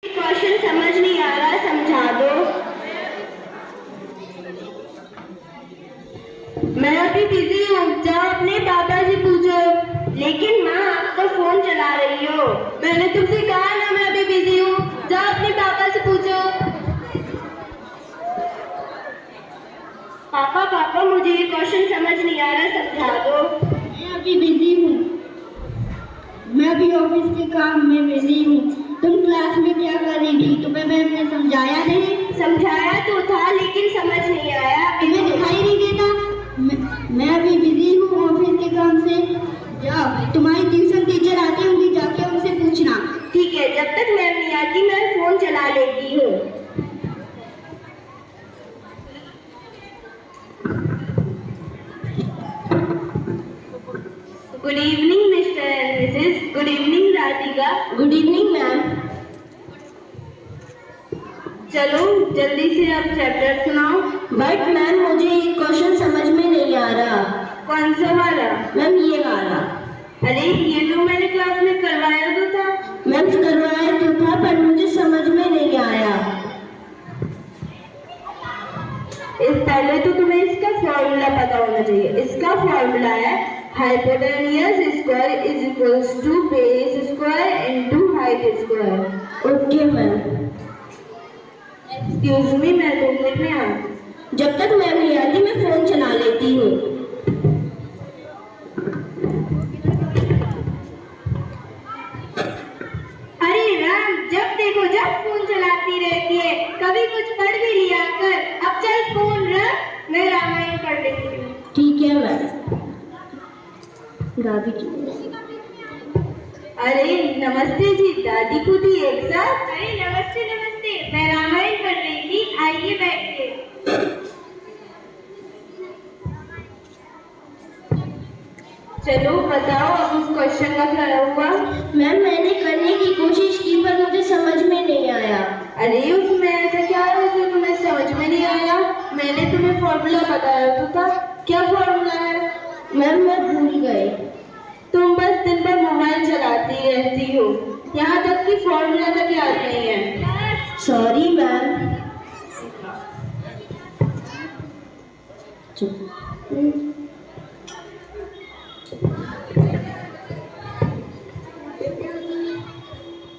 Question समझ नहीं आ रहा, समझा दो। मैं अभी बिजी हूँ, जाओ अपने पापा से पूछो। लेकिन माँ, आप तो फोन चला रही हो। मैंने तुमसे कहा ना मैं अभी बिजी हूँ, जाओ अपने पापा से पूछो। पापा पापा मुझे ये क्वेश्चन समझ नहीं आ रहा, समझा दो। मैं अभी बिजी हूँ, मैं अभी ऑफिस के काम में बिजी हूँ। तुम क्लास में क्या कर रही थी? तुम्हें मैम ने समझाया नहीं? समझाया तो था लेकिन समझ नहीं आया। तुम्हें दिखाई नहीं देता? मैं अभी बिजी हूँ ऑफिस के काम से। जाओ, तुम्हारी ट्यूशन टीचर आती होंगी, जाके उनसे पूछना। ठीक है, जब तक मैम नहीं आती मैं फोन चला लेती हूँ। Good evening mister and Mrs. Good evening Radhika. Good evening ma'am. चलो जल्दी से अब चैप्टर सुनाओ। बट मैम, मुझे ये क्वेश्चन समझ में नहीं आ रहा। कौन सा वाला? मैम, ये वाला। अरे ये तो मैंने क्लास में करवाया तो था। मैम, करवाया तो था पर मुझे समझ में नहीं आया। पहले तो तुम्हें इसका फॉर्मूला पता होना चाहिए। इसका फॉर्मूला है hypotenuse square is equals to base square into height square. Okay ma'am. Excuse me, मैं 2 मिनट में आऊँ। जब तक मैम नहीं आती मैं फोन चला लेती हूँ। अरे राम, जब देखो जब फोन चलाती रहती है, कभी कुछ पढ़ भी लिया कर। अब चल फोन रख, मैं रामायण पढ़ लेती हूँ। ठीक है मैम। दादी की। अरे नमस्ते जी, दादी को दी एक साथ। अरे नमस्ते नमस्ते, मैं रामायण पढ़ रही थी, आइए बैठिए। चलो बताओ अब उस क्वेश्चन का क्या हुआ? मैम, मैंने करने की कोशिश की पर मुझे समझ में नहीं आया। अरे उसमें ऐसा क्या है जो तुम्हें समझ में नहीं आया? मैंने तुम्हें फॉर्मूला बताया तो था। क्या फॉर्मूला है? मैम, मैं भूल गई। तुम बस दिन भर मोबाइल चलाती रहती हो, यहाँ तक कि फॉर्मूला तक याद नहीं है। Sorry ma'am.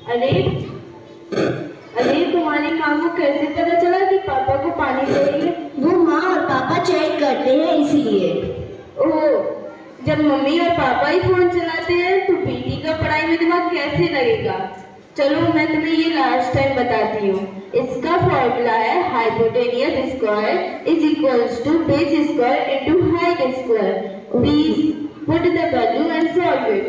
अरे अरे तुम्हारी माँ को कैसे पता चला कि पापा को पानी चाहिए? वो माँ और पापा चेक करते हैं इसलिए। ओह, जब मम्मी और पापा ही फोन चलाते हैं तो बेटी का पढ़ाई में दिमाग कैसे लगेगा? चलो मैं तुम्हें ये लास्ट टाइम बताती हूँ। इसका फॉर्मूला है hypotenuse square is equals to base square into height square. Please put the value and solve it.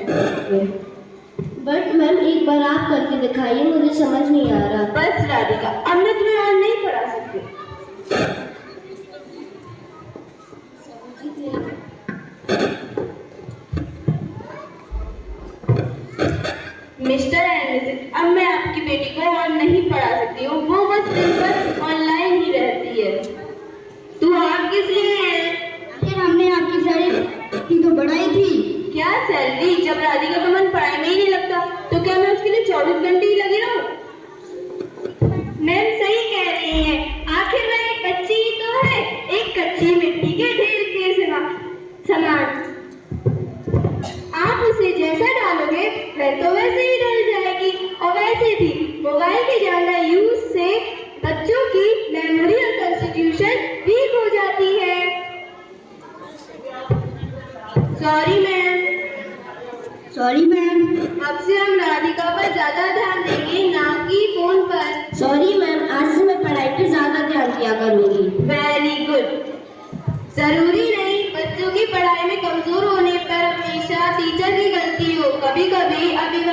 But ma'am, एक बार आप करके दिखाइए, मुझे समझ नहीं आ रहा। बस राधिका, अब मैं तुम्हें और नहीं पढ़ा सकती। मिस्टर एंड मिसेस, अब मैं आपकी बेटी को और नहीं पढ़ा सकती हूँ। वो बस दिन भर ऑनलाइन ही रहती है। तू आप किस लिए है? फिर हमने आपकी सैलरी की तो बढ़ाई थी। क्या सैलरी? जब राधिका का मन पढ़ाई में ही नहीं लगता तो क्या मैं उसके लिए 24 घंटे ही लगी रहूं? मैम सही कह रही हैं, आखिर वह एक बच्ची ही तो है, एक कच्ची मिट्टी के ढेर के समान। आप उसे जैसा डालोगे वह तो वैसे ही डल जाएगी। और वैसे भी मोबाइल के ज्यादा यूज से बच्चों की मेमोरी और कंस्टिट्यूशन वीक हो जाती है। Sorry ma'am. Sorry ma'am. अब से हम राधिका पर ज्यादा ध्यान देंगे, ना कि फोन पर। सॉरी मैम, आज से मैं पढ़ाई पे ज्यादा ध्यान दिया करूंगी। Very good. जरूरी नहीं बच्चों की पढ़ाई में कमजोर होने पर हमेशा टीचर की गलती हो, कभी कभी अभिभावक